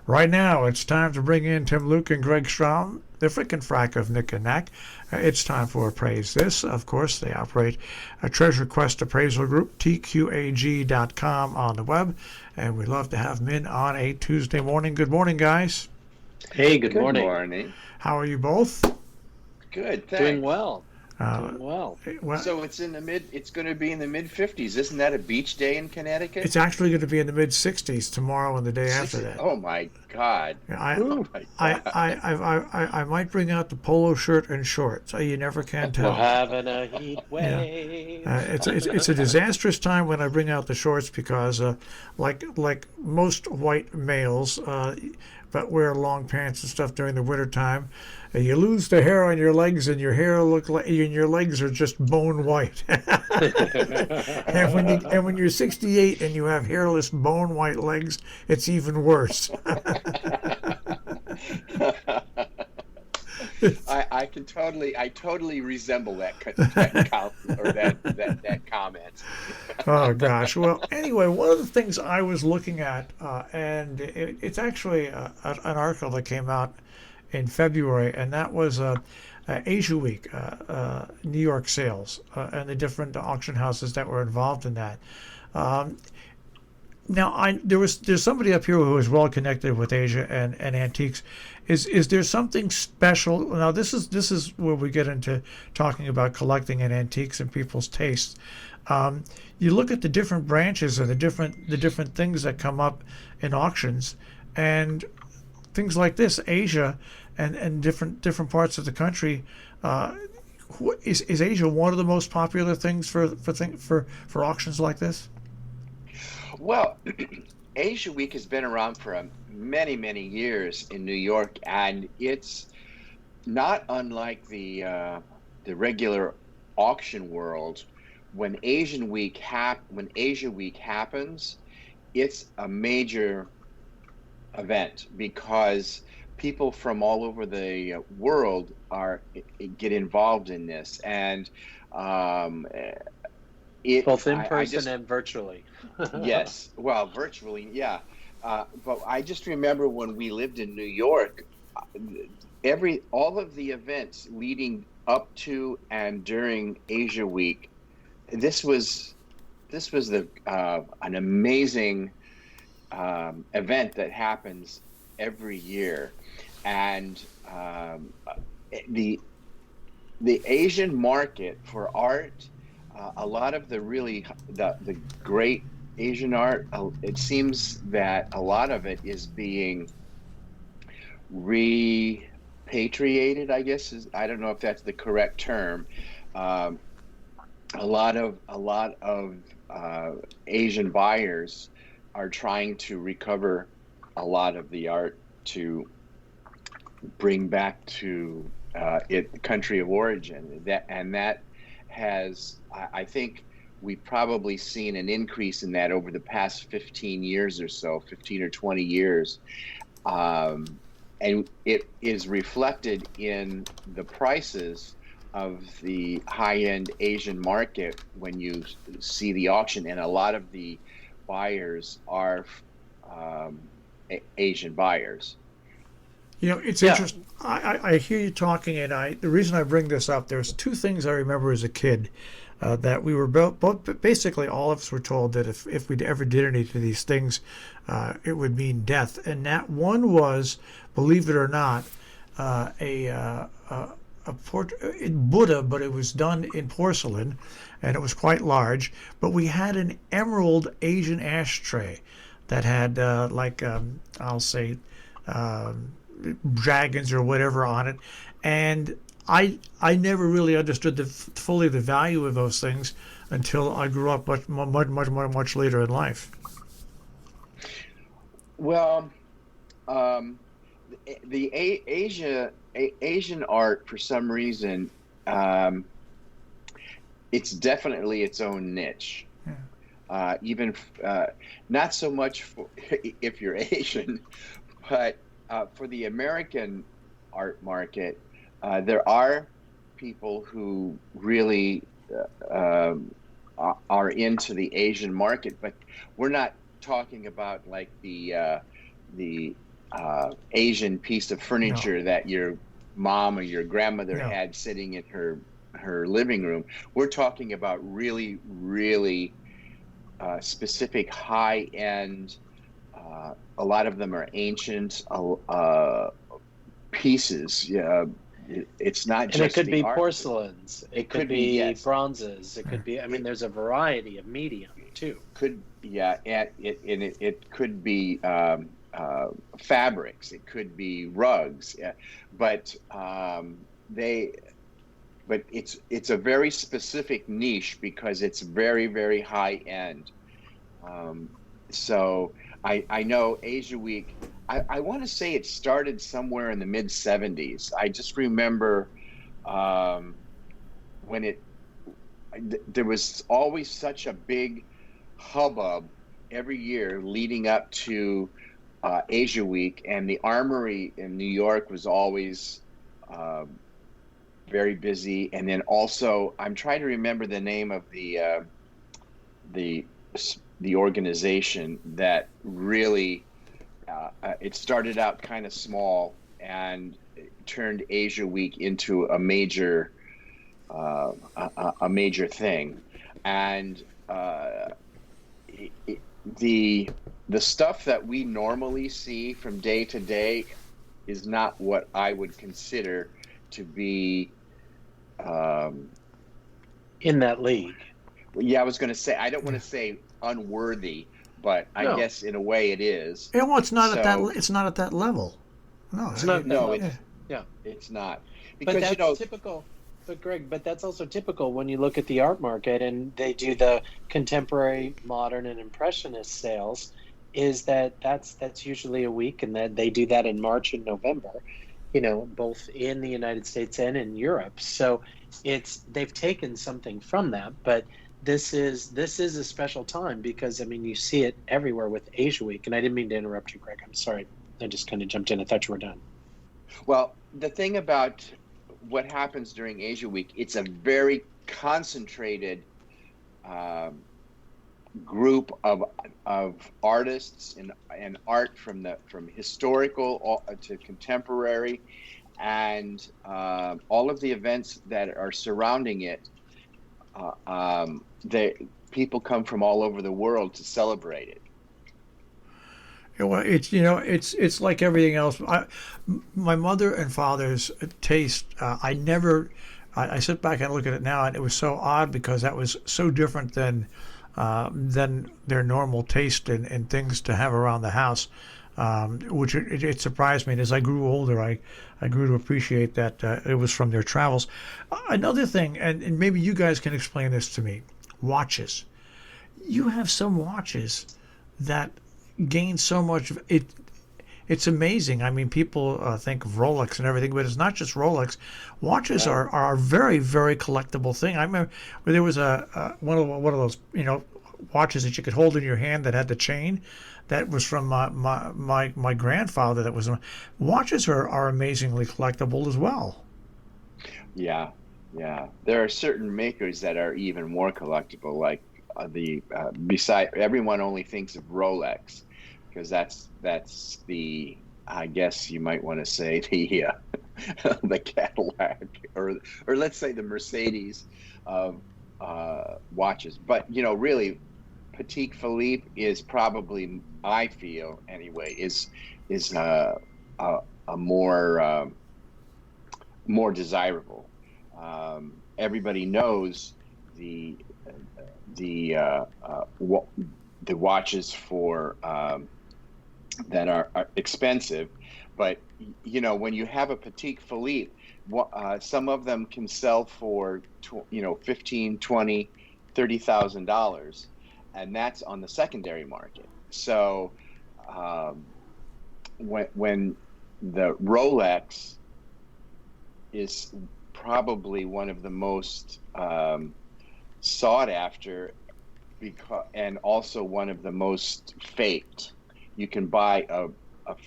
Right now, it's time to bring in Tim Luke and Greg Strahm, the frickin' frack of Nick and Nack. It's time for Appraise. This, of course, they operate a Treasure Quest appraisal group, tqag.com on the web, and we love to have them in on a Tuesday morning. Good morning, guys. Hey, good Good morning. morning. How are you both? Good, Doing thanks. well. Uh, Doing well. well, So it's going to be in the mid 50s. Isn't that a beach day in Connecticut? it's actually going to be in the mid 60s tomorrow and the day after 60. that. Oh my God. I, Oh my God. I might bring out the polo shirt and shorts. You never can We're tell. having a heat Yeah. wave. It's a disastrous time when I bring out the shorts because like most white males, but wear long pants and stuff during the winter time, you lose the hair on your legs and your hair look like and your legs are just bone white. And when you're 68 and you have hairless bone white legs, it's even worse. I totally resemble that comment. Oh gosh. Well, anyway, one of the things I was looking at, and it's actually an article that came out in February, and that was Asia Week, New York sales, and the different auction houses that were involved in that. Um, Now, there's somebody up here who is well connected with Asia and antiques. Is there something special? Now, this is where we get into talking about collecting and antiques and people's tastes. You look at the different branches and the different things that come up in auctions, and things like this, Asia, and different parts of the country. Is Asia one of the most popular things for auctions like this? Well, Asia Week has been around for many, many years in New York, and it's not unlike the regular auction world. When Asia Week happens, it's a major event because people from all over the world get involved in this, and um, Both in I person just and virtually. yes, well, virtually, yeah. But I just remember when we lived in New York, all of the events leading up to and during Asia Week, this was an amazing event that happens every year, and the the Asian market for art, a lot of the great Asian art, it seems that a lot of it is being repatriated, I guess. I don't know if that's the correct term. Um, a lot of Asian buyers are trying to recover a lot of the art to bring back to the country of origin. That has, I think, we've probably seen an increase in that over the past 15 years or so, 15 or 20 years. And it is reflected in the prices of the high-end Asian market when you see the auction. And a lot of the buyers are Asian buyers. It's Yeah. interesting. I hear you talking, and the reason I bring this up, there's two things I remember as a kid that we were both basically all of us were told that if we ever did any of these things, it would mean death. And that one was, believe it or not, a Buddha, but it was done in porcelain, and it was quite large. But we had an emerald Asian ashtray that had I'll say. Dragons or whatever on it, and I never really understood fully the value of those things until I grew up much later in life. Well, um, the Asian art, for some reason, um, it's definitely its own niche. Yeah. Even not so much for if you're Asian, but for the American art market, there are people who really are into the Asian market, but we're not talking about like the Asian piece of No, furniture that your mom or your grandmother no. had sitting in her living room. We're talking about really, really specific high end. A lot of them are ancient pieces. Yeah, it's not And it just could the be art. porcelains, it could Could be, be yes. bronzes, it could be, I mean, It there's a variety of medium too. could, yeah, and it could be fabrics. It could be rugs. Yeah. But they but it's a very specific niche because it's very, very high end. Um, so I know Asia Week. I want to say it started somewhere in the mid '70s. I just remember um, when there was always such a big hubbub every year leading up to Asia Week, and the Armory in New York was always um, very busy. And then also, I'm trying to remember the name of the the organization that really it started out kind of small and turned Asia Week into a major thing. And it, the the stuff that we normally see from day to day is not what I would consider to be um, In that league. yeah, I was going to say, I don't want Yeah. to say unworthy, but I No, guess in a way it is. Yeah, well, it's not at that. So, It's not at that level. No, it's I not mean, at that no, yeah. level. Yeah. it's not. But Because, that's typical. But Greg, but that's also typical when you look at the art market and they do the contemporary, modern, and impressionist sales. Is that's usually a week, and that they do that in March and November, both in the United States and in Europe. So it's they've taken something from that, but this is a special time because I mean you see it everywhere with Asia Week. And I didn't mean to interrupt you, Greg. I'm sorry. I just kind of jumped in. I thought you were done. well, the thing about what happens during Asia Week, it's a very concentrated um, group of artists and art from historical to contemporary, and all of the events that are surrounding it. They People come from all over the world to celebrate it. Yeah, well, it's like everything else. My mother and father's taste. I never. I sit back and look at it now, and it was so odd because that was so different than their normal taste in things to have around the house. Which it surprised me. And as I grew older, I grew to appreciate that it was from their travels. Another thing, and maybe you guys can explain this to me: watches. You have some watches that gain so much. It's amazing. I mean, people think of Rolex and everything, but it's not just Rolex. Watches No. are a very, very collectible thing. I remember when there was one of those watches that you could hold in your hand that had the chain. That was from my grandfather. Watches are amazingly collectible as well. Yeah, yeah. There are certain makers that are even more collectible, like the beside everyone only thinks of Rolex because that's the, I guess you might want to say, the the Cadillac, or let's say the Mercedes of watches. But really, Patek Philippe is probably, I feel anyway, is a more desirable. Everybody knows the the uh, uh, wa- the watches for that are expensive, but when you have a Patek Philippe, some of them can sell for 15, 20, $30,000, and that's on the secondary market. So um, when the Rolex is probably one of the most sought after, because and also one of the most faked. You can buy a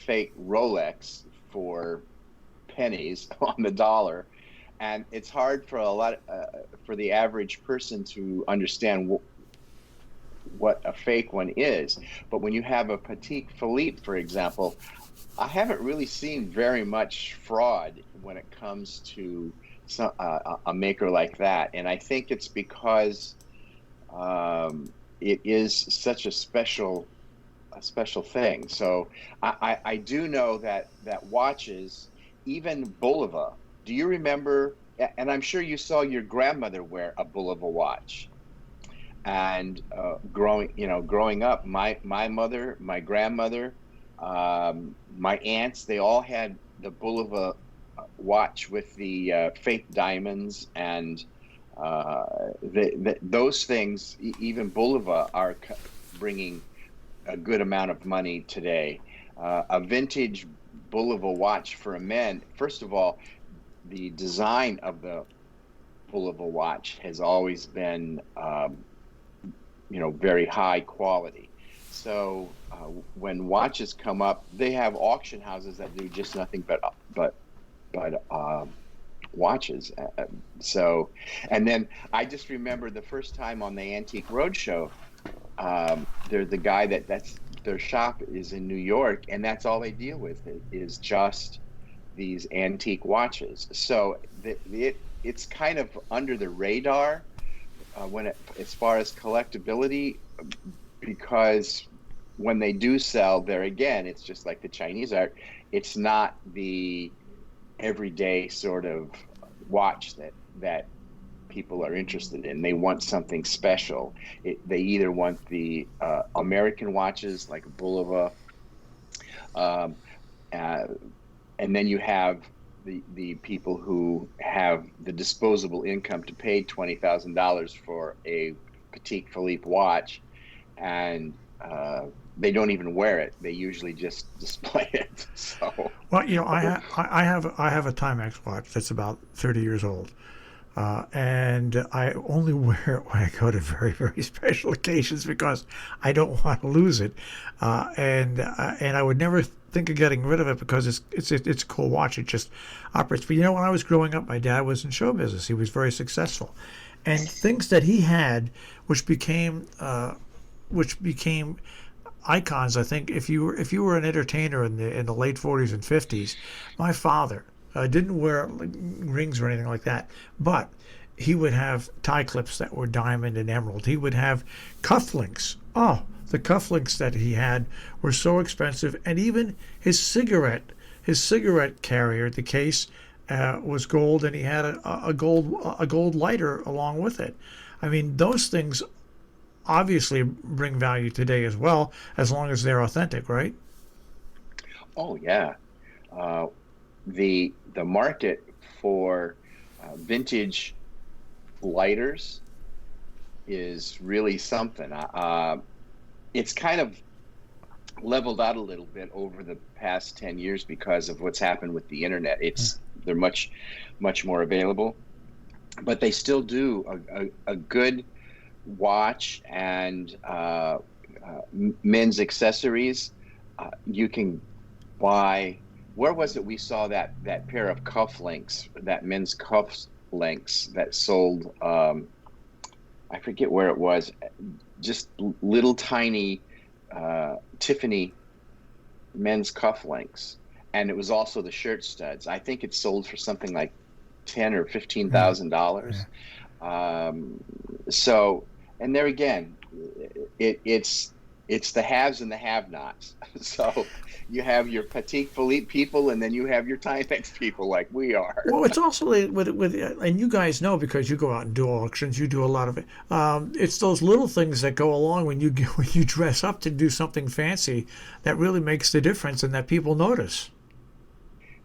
fake Rolex for pennies on the dollar, and it's hard for for the average person to understand what a fake one is. But when you have a Patek Philippe, for example, I haven't really seen very much fraud when it comes to a maker like that, and I think it's because it is such a special thing. So I do know that watches, even Bulova. Do you remember? And I'm sure you saw your grandmother wear a Bulova watch. And growing up, my mother, my grandmother, my aunts, they all had the Bulova watch with the fake diamonds, and those things, even Bulova, are bringing a good amount of money today. A vintage Bulova watch for a man, first of all, the design of the Bulova watch has always been, very high quality. So when watches come up, they have auction houses that do just nothing but watches. So, and then I just remember the first time on the Antique Roadshow, they're the guy that's their shop is in New York, and that's all they deal with is just these antique watches. So it's kind of under the radar as far as collectability, because when they do sell, there again, it's just like the Chinese art. It's not the everyday sort of watch that people are interested in. They want something special. They either want the American watches like Bulova, and then you have the people who have the disposable income to pay $20,000 for a Patek Philippe watch, and they don't even wear it. They usually just display it. So, well, I have a Timex watch that's about 30 years old. And I only wear it when I go to very, very special occasions because I don't want to lose it. And I would never think of getting rid of it because it's a cool watch. It just operates. But when I was growing up, my dad was in show business. He was very successful, and things that he had, which became icons. I think if you were an entertainer in the late 40s and 50s, my father didn't wear rings or anything like that, but he would have tie clips that were diamond and emerald. He would have cufflinks. Oh, the cufflinks that he had were so expensive, and even his cigarette carrier, the case, was gold, and he had a gold lighter along with it. I mean, those things obviously bring value today as well, as long as they're authentic, right? oh yeah, the market for vintage lighters is really something. It's kind of leveled out a little bit over the past 10 years because of what's happened with the internet. They're much more available, but they still do a good watch and men's accessories. You can buy. Where was it we saw that pair of cufflinks, that men's cuff links that sold? I forget where it was. Just little tiny Tiffany men's cufflinks, and it was also the shirt studs. I think it sold for something like $10,000 or $15,000. So, and there again, it's the haves and the have-nots. So you have your Patek Philippe people, and then you have your Timex people, like we are. Well, it's also with and you guys know because you go out and do auctions. You do a lot of it. It's those little things that go along when you dress up to do something fancy that really makes the difference, and that people notice.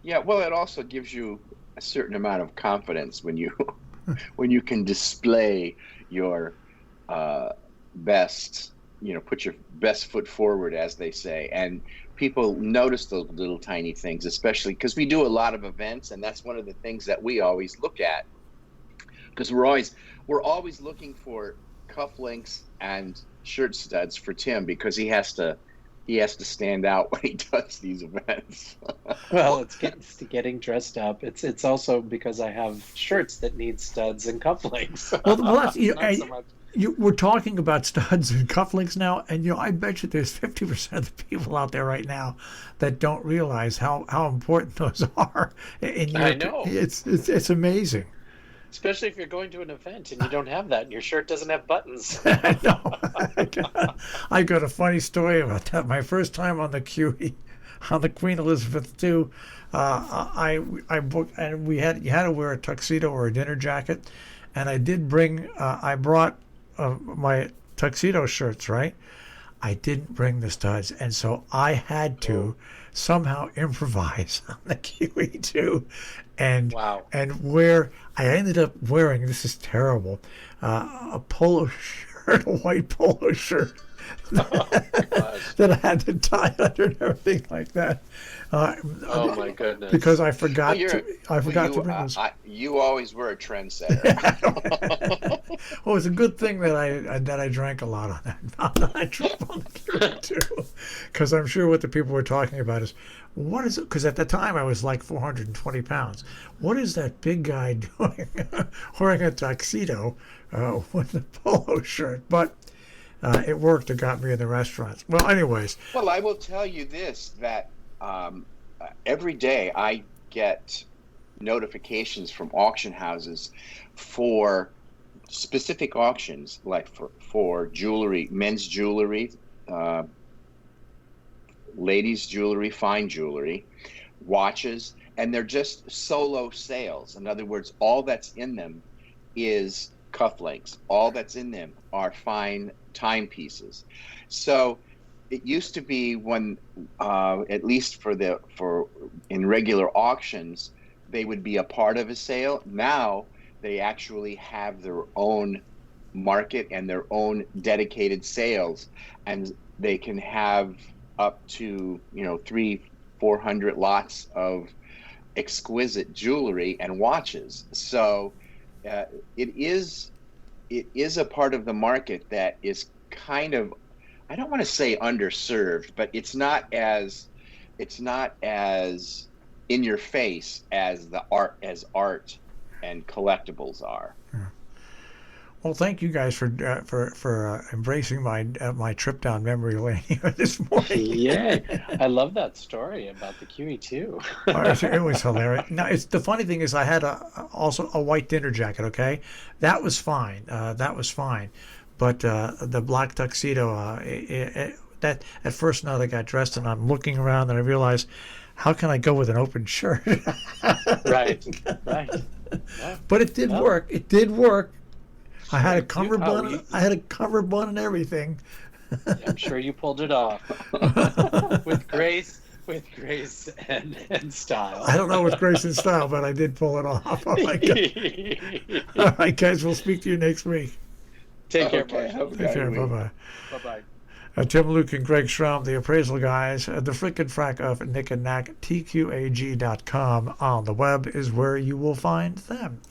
Yeah, well, it also gives you a certain amount of confidence when you when you can display your best, put your best foot forward, as they say, and people notice those little tiny things, especially because we do a lot of events, and that's one of the things that we always look at, because we're always looking for cufflinks and shirt studs for Tim, because he has to stand out when he does these events. Well, it's getting dressed up. It's also because I have shirts that need studs and cufflinks. Well, that's Not so much. we're talking about studs and cufflinks now, and I bet you there's 50% of the people out there right now that don't realize how important those are. In I your, know. it's amazing. Especially if you're going to an event and you don't have that and your shirt doesn't have buttons. I know. I got a funny story about that. My first time on the QE, on the Queen Elizabeth II, I booked, and you had to wear a tuxedo or a dinner jacket, and I brought my tuxedo shirts, right? I didn't bring the studs, and so I had to somehow improvise on the QE2, and Wow. I ended up wearing, this is terrible, a polo shirt, a white polo shirt Oh my gosh. that I had to tie under and everything like that. Oh my goodness. Because I Well, forgot to bring those. you always were a trendsetter. Well, it's a good thing that I drank a lot on that trip on the cruise too, because I'm sure what the people were talking about is, what is it? Because at the time I was like 420 pounds. What is that big guy doing wearing a tuxedo with a polo shirt? But it worked. It got me in the restaurants. Well, anyways. Well, I will tell you this, that every day I get notifications from auction houses for specific auctions, like for jewelry, men's jewelry, ladies' jewelry, fine jewelry, watches, and they're just solo sales. In other words, all that's in them is cufflinks. All that's in them are fine timepieces. So it used to be when, at least for in regular auctions, they would be a part of a sale. Now they actually have their own market and their own dedicated sales, and they can have up to 300-400 lots of exquisite jewelry and watches. So it is a part of the market that is kind of, I don't want to say underserved, but it's not as in your face as art and collectibles are. Well, thank you guys for embracing my trip down memory lane here this morning. Yeah, I love that story about the QE2. It was hilarious. Now, the funny thing is, I had also a white dinner jacket. Okay, that was fine. But the black tuxedo, that at first now I got dressed and I'm looking around and I realized, how can I go with an open shirt? Right. Yeah. But it did work. It did work. I had a cummerbund. I had a cummerbund and everything. I'm sure you pulled it off with grace and style. I don't know with grace and style, but I did pull it off. Oh my God. All right, guys, we'll speak to you next week. Take care, Okay, Marshall. Take care. Bye-bye. Bye-bye. Tim Luke and Greg Strahm, the appraisal guys, the frickin' frack of Nick and Nack, TQAG.com on the web is where you will find them.